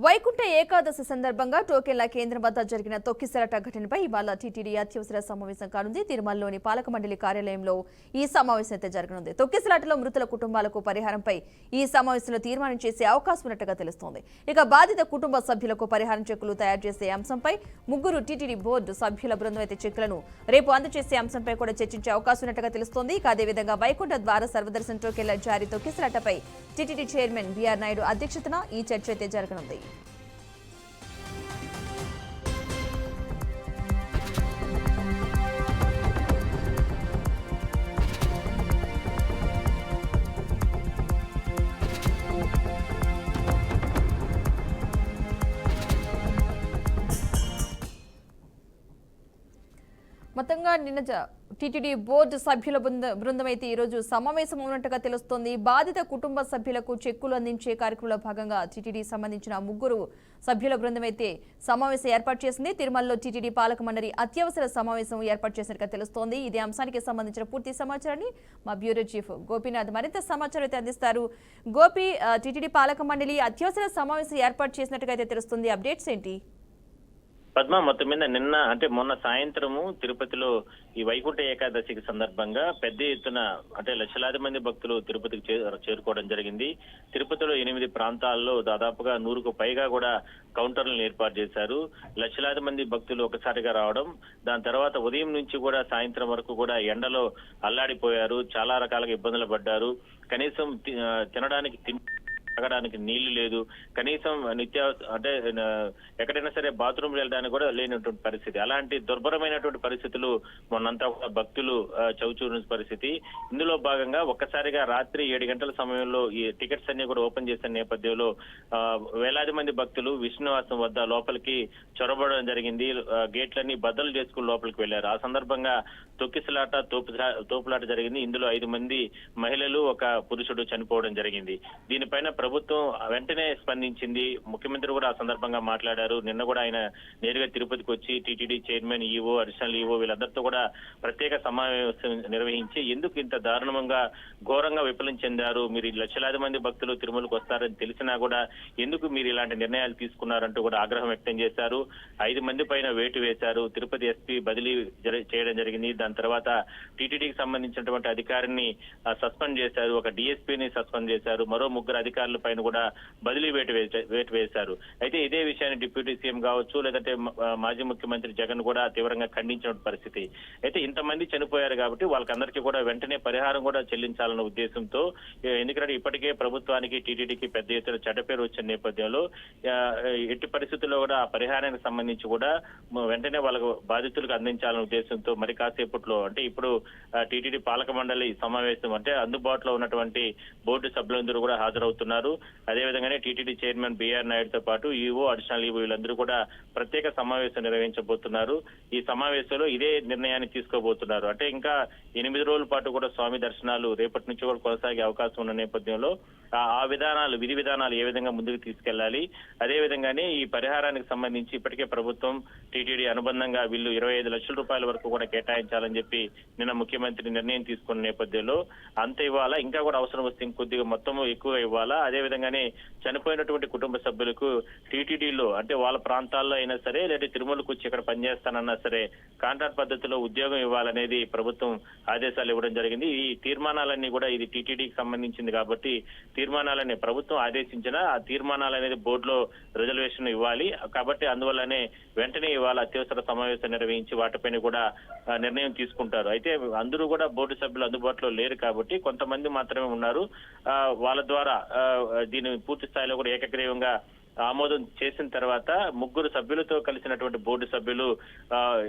వైకుంఠ ఏకాదశి సందర్భంగా టోకెన్ల కేంద్రం వద్ద జరిగిన తొక్కిసలాట ఘటనపై ఇవాళ టీటీడీ అత్యవసర సమావేశం కానుంది. తిరుమలలోని పాలక మండలి కార్యాలయంలో ఈ సమావేశం అయితే జరగనుంది. తొక్కిసలాటలో మృతుల కుటుంబాలకు పరిహారంపై ఈ సమావేశంలో తీర్మానం చేసే అవకాశం ఉన్నట్టుగా తెలుస్తోంది. ఇక బాధిత కుటుంబ సభ్యులకు పరిహారం చెక్కులు తయారు చేసే అంశంపై ముగ్గురు టీటీడీ బోర్డు సభ్యుల బృందం అయితే చెక్కులను రేపు అందజేసే అంశంపై కూడా చర్చించే అవకాశం ఉన్నట్టుగా తెలుస్తోంది. ఇక అదేవిధంగా వైకుంఠ ద్వార సర్వదర్శన టోకెన్ల జారీ తొక్కిసలాటపై టీటీడీ చైర్మన్ బీఆర్ నాయుడు అధ్యక్షతన ఈ చర్చ అయితే జరగనుంది. మొత్తంగా నిన్న టీటీడీ బోర్డు సభ్యుల బృందం అయితే ఈరోజు సమావేశం ఉన్నట్టుగా తెలుస్తోంది. బాధిత కుటుంబ సభ్యులకు చెక్కులు అందించే కార్యక్రమంలో భాగంగా టీటీడీ సంబంధించిన ముగ్గురు సభ్యుల బృందం అయితే సమావేశం ఏర్పాటు చేసింది. తిరుమలలో టీటీడీ పాలక మండలి అత్యవసర సమావేశం ఏర్పాటు చేసినట్టుగా తెలుస్తోంది. ఇదే అంశానికి సంబంధించిన పూర్తి సమాచారాన్ని మా బ్యూరో చీఫ్ గోపీనాథ్ మరింత సమాచారం అయితే అందిస్తారు. గోపి, టీటీడీ పాలక మండలి అత్యవసర సమావేశం ఏర్పాటు చేసినట్టుగా అయితే తెలుస్తుంది. అప్డేట్స్ ఏంటి? పద్మ, మొత్తం మీద నిన్న మొన్న సాయంత్రము తిరుపతిలో ఈ వైకుంఠ ఏకాదశికి సందర్భంగా పెద్ద ఎత్తున లక్షలాది మంది భక్తులు తిరుపతికి చేరుకోవడం జరిగింది. తిరుపతిలో 8 ప్రాంతాల్లో దాదాపుగా 100కు పైగా కూడా కౌంటర్లను ఏర్పాటు చేశారు. లక్షలాది మంది భక్తులు ఒకసారిగా రావడం, దాని తర్వాత ఉదయం నుంచి కూడా సాయంత్రం వరకు కూడా ఎండలో అల్లాడిపోయారు. చాలా రకాలుగా ఇబ్బందులు పడ్డారు. కనీసం తినడానికి తాగడానికి నీళ్లు లేదు, కనీసం ఎక్కడైనా సరే బాత్రూమ్ వెళ్ళడానికి కూడా లేనటువంటి పరిస్థితి. అలాంటి దుర్భరమైనటువంటి పరిస్థితులు మొన్నంతా కూడా భక్తులు చవిచూరిన పరిస్థితి. ఇందులో భాగంగా ఒక్కసారిగా రాత్రి 7 గంటల సమయంలో ఈ టికెట్స్ అన్ని కూడా ఓపెన్ చేసిన నేపథ్యంలో వేలాది మంది భక్తులు విష్ణువాసం వద్ద లోపలికి చొరబడడం జరిగింది. గేట్లన్నీ బద్దలు చేసుకుని లోపలికి వెళ్లారు. ఆ సందర్భంగా తొక్కిసలాట, తోపులాట జరిగింది. ఇందులో 5 మంది మహిళలు, ఒక పురుషుడు చనిపోవడం జరిగింది. దీనిపైన ప్రభుత్వం వెంటనే స్పందించింది. ముఖ్యమంత్రి కూడా ఆ సందర్భంగా మాట్లాడారు. నిన్న కూడా ఆయన నేరుగా తిరుపతికి వచ్చి TTD chairman, EO, additional EO వీళ్ళందరితో కూడా ప్రత్యేక సమావేశం నిర్వహించి ఎందుకు ఇంత దారుణంగా ఘోరంగా విఫలం చెందారు, మీరు లక్షలాది మంది భక్తులు తిరుమలకు వస్తారని తెలిసినా కూడా ఎందుకు మీరు ఇలాంటి నిర్ణయాలు తీసుకున్నారంటూ కూడా ఆగ్రహం వ్యక్తం చేశారు. 5 మంది పైన వేటు వేశారు. తిరుపతి ఎస్పీ బదిలీ చేయడం జరిగింది. దాని తర్వాత టీటీడీకి సంబంధించినటువంటి అధికారిని సస్పెండ్ చేశారు. ఒక డిఎస్పీని సస్పెండ్ చేశారు. మరో 3 అధికారుల పైన కూడా బదిలీ వేటు వేశారు. అయితే ఇదే విషయాన్ని డిప్యూటీ సీఎం కావచ్చు, లేదంటే మాజీ ముఖ్యమంత్రి జగన్ కూడా తీవ్రంగా ఖండించిన పరిస్థితి. అయితే ఇంతమంది చనిపోయారు కాబట్టి వాళ్ళకందరికీ కూడా వెంటనే పరిహారం కూడా చెల్లించాలన్న ఉద్దేశంతో, ఎందుకంటే ఇప్పటికే ప్రభుత్వానికి టీటీడీకి పెద్ద ఎత్తున చెడ్డ పేరు వచ్చిన నేపథ్యంలో ఎట్టి పరిస్థితుల్లో కూడా ఆ పరిహారానికి సంబంధించి కూడా వెంటనే వాళ్ళకు బాధితులకు అందించాలన్న ఉద్దేశంతో మరి కాసేపట్లో ఇప్పుడు టీటీడీ పాలక మండలి సమావేశం అందుబాటులో ఉన్నటువంటి బోర్డు సభ్యులందరూ కూడా హాజరవుతున్నారు. అదేవిధంగానే టీటీడీ చైర్మన్ బీఆర్ నాయుడుతో పాటు ఈవో, అడిషనల్ ఈవో వీళ్ళందరూ కూడా ప్రత్యేక సమావేశం నిర్వహించబోతున్నారు. ఈ సమావేశంలో ఇదే నిర్ణయాన్ని తీసుకోబోతున్నారు. ఇంకా 8 రోజుల పాటు కూడా స్వామి దర్శనాలు రేపటి నుంచి కూడా కొనసాగే అవకాశం ఉన్న నేపథ్యంలో ఆ విధి విధానాలు ఏ విధంగా ముందుకు తీసుకెళ్లాలి, అదేవిధంగానే ఈ పరిహారానికి సంబంధించి ఇప్పటికే ప్రభుత్వం టీటీడీ అనుబంధంగా వీళ్ళు 25 లక్షల రూపాయల వరకు కూడా కేటాయించాలని చెప్పి నిన్న ముఖ్యమంత్రి నిర్ణయం తీసుకున్న నేపథ్యంలో అంత ఇవ్వాలా, ఇంకా కూడా అవసరం వస్తే ఇంకొద్దిగా మొత్తము ఎక్కువగా ఇవ్వాలా, అదేవిధంగానే చనిపోయినటువంటి కుటుంబ సభ్యులకు టీటీడీలో వాళ్ళ ప్రాంతాల్లో అయినా సరే, లేదా తిరుమలకు వచ్చి ఇక్కడ పనిచేస్తానన్నా సరే కాంట్రాక్ట్ పద్ధతిలో ఉద్యోగం ఇవ్వాలనేది ప్రభుత్వం ఆదేశాలు ఇవ్వడం జరిగింది. ఈ తీర్మానాలన్నీ కూడా ఇది టీటీడీకి సంబంధించింది కాబట్టి తీర్మానాలని ప్రభుత్వం ఆదేశించిన ఆ తీర్మానాలనేది బోర్డులో రిజర్వేషన్ ఇవ్వాలి. కాబట్టి అందువల్లనే వెంటనే ఇవాళ అత్యవసర సమావేశం నిర్వహించి వాటిపైన కూడా నిర్ణయం తీసుకుంటారు. అయితే అందరూ కూడా బోర్డు సభ్యులు అందుబాటులో లేరు కాబట్టి కొంతమంది మాత్రమే ఉన్నారు. వాళ్ళ ద్వారా దీని పూర్తి స్థాయిలో కూడా ఏకగ్రీవంగా ఆమోదం చేసిన తర్వాత 3 సభ్యులతో కలిసినటువంటి బోర్డు సభ్యులు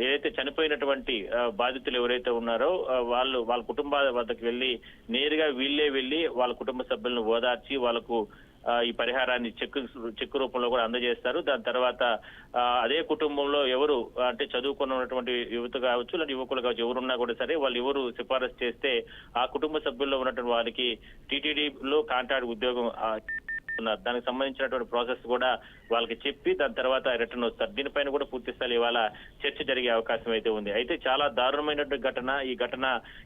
ఏదైతే చనిపోయినటువంటి బాధితులు ఎవరైతే ఉన్నారో వాళ్ళ కుటుంబాల వద్దకు వెళ్లి నేరుగా వీళ్ళే వెళ్లి వాళ్ళ కుటుంబ సభ్యులను ఓదార్చి వాళ్ళకు ఈ పరిహారాన్ని చెక్కు రూపంలో కూడా అందజేస్తారు. దాని తర్వాత అదే కుటుంబంలో ఎవరు చదువుకున్నటువంటి యువత కావచ్చు, లేదా యువకులు కావచ్చు, ఎవరున్నా కూడా సరే వాళ్ళు ఎవరు సిఫారసు చేస్తే ఆ కుటుంబ సభ్యుల్లో ఉన్నటువంటి వారికి టీటీడీలో కాంట్రాక్ట్ ఉద్యోగం వస్తున్నారు. దానికి సంబంధించినటువంటి ప్రాసెస్ కూడా వాళ్ళకి చెప్పి దాని తర్వాత రిటర్న్ వస్తారు. దీనిపైన కూడా పూర్తి స్థాయి ఇవాళ చర్చ జరిగే అవకాశం అయితే ఉంది. అయితే చాలా దారుణమైనటువంటి ఈ ఘటన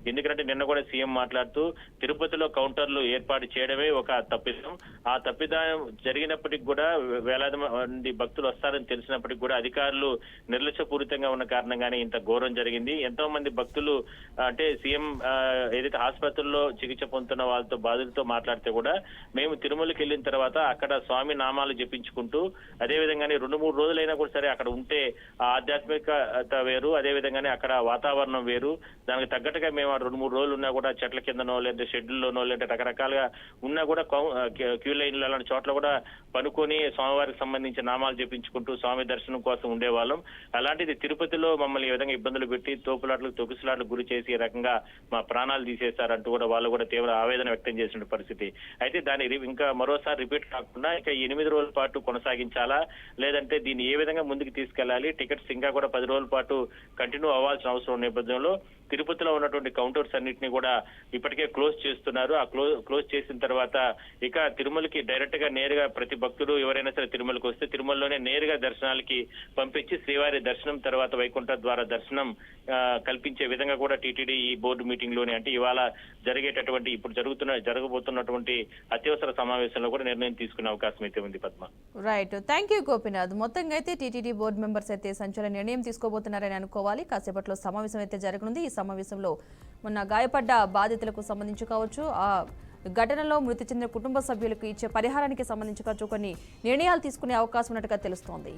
ఎందుకంటే నిన్న కూడా సీఎం మాట్లాడుతూ తిరుపతిలో కౌంటర్లు ఏర్పాటు చేయడమే ఒక తప్పిదం. ఆ తప్పిదం జరిగినప్పటికీ కూడా వేలాది మంది భక్తులు వస్తారని తెలిసినప్పటికీ కూడా అధికారులు నిర్లక్ష్యపూరితంగా ఉన్న కారణంగానే ఇంత ఘోరం జరిగింది. ఎంతో మంది భక్తులు అంటే సీఎం ఏదైతే ఆసుపత్రుల్లో చికిత్స పొందుతున్న వాళ్ళతో బాధితులతో మాట్లాడితే కూడా మేము తిరుమలకి వెళ్ళిన తర్వాత అక్కడ స్వామి నామాలు జపించుకుంటూ అదే విధంగానే 2-3 రోజులైనా కూడా సరే అక్కడ ఉంటే ఆ ఆధ్యాత్మికత వేరు, అదే విధంగానే అక్కడ వాతావరణం వేరు. దానికి తగ్గట్టుగా మేము 2-3 రోజులు ఉన్నా కూడా చెట్ల కిందనో లేదంటే షెడ్యూల్లోనో లేదంటే రకరకాలుగా ఉన్నా కూడా క్యూ లైన్లు అలాంటి చోట్ల కూడా పనుకొని స్వామివారికి సంబంధించిన నామాలు జపించుకుంటూ స్వామి దర్శనం కోసం ఉండేవాళ్ళం. అలాంటిది తిరుపతిలో మమ్మల్ని ఈ విధంగా ఇబ్బందులు పెట్టి తోపులాట్లకు తొక్కిసలాట్లకు గురి చేసి ఈ రకంగా మా ప్రాణాలు తీసేశారంటూ కూడా వాళ్ళు కూడా తీవ్ర ఆవేదన వ్యక్తం చేసిన పరిస్థితి. అయితే దాన్ని ఇంకా మరోసారి రిపీట్ కాకుండా ఇక 8 రోజుల పాటు కొనసాగించాలా లేదంటే దీన్ని ఏ విధంగా ముందుకు తీసుకెళ్లాలి, టికెట్స్ ఇంకా కూడా 10 రోజుల పాటు కంటిన్యూ అవ్వాల్సిన అవసరం నేపథ్యంలో తిరుపతిలో ఉన్నటువంటి కౌంటర్స్ అన్నింటినీ కూడా ఇప్పటికే క్లోజ్ చేస్తున్నారు. ఆ క్లోజ్ చేసిన తర్వాత ఇక తిరుమలకి డైరెక్ట్ గా నేరుగా ప్రతి భక్తుడు ఎవరైనా సరే తిరుమలకి వస్తే తిరుమలలోనే నేరుగా దర్శనాలకి పంపించి శ్రీవారి దర్శనం తర్వాత వైకుంఠ ద్వార దర్శనం కల్పించే విధంగా కూడా టీటీడీ ఈ బోర్డు మీటింగ్ లోనే అంటే ఇవాళ ఇప్పుడు జరగబోతున్నటువంటి అత్యవసర సమావేశంలో కూడా నిర్ణయం తీసుకునే అవకాశం అయితే ఉంది. Padma. Right, thank you Gopinath. మొత్తంగా అయితే టీటీడీ బోర్డు మెంబర్స్ అయితే సంచలన నిర్ణయం తీసుకోబోతున్నారని అనుకోవాలి. కాసేపట్లో సమావేశం అయితే జరగనుంది. ఈ సమావేశంలో మొన్న గాయపడ్డ బాధితులకు సంబంధించి కావచ్చు, ఆ ఘటనలో మృతి చెందిన కుటుంబ సభ్యులకు ఇచ్చే పరిహారానికి సంబంధించి కావచ్చు కొన్ని నిర్ణయాలు తీసుకునే అవకాశం ఉన్నట్టుగా తెలుస్తోంది.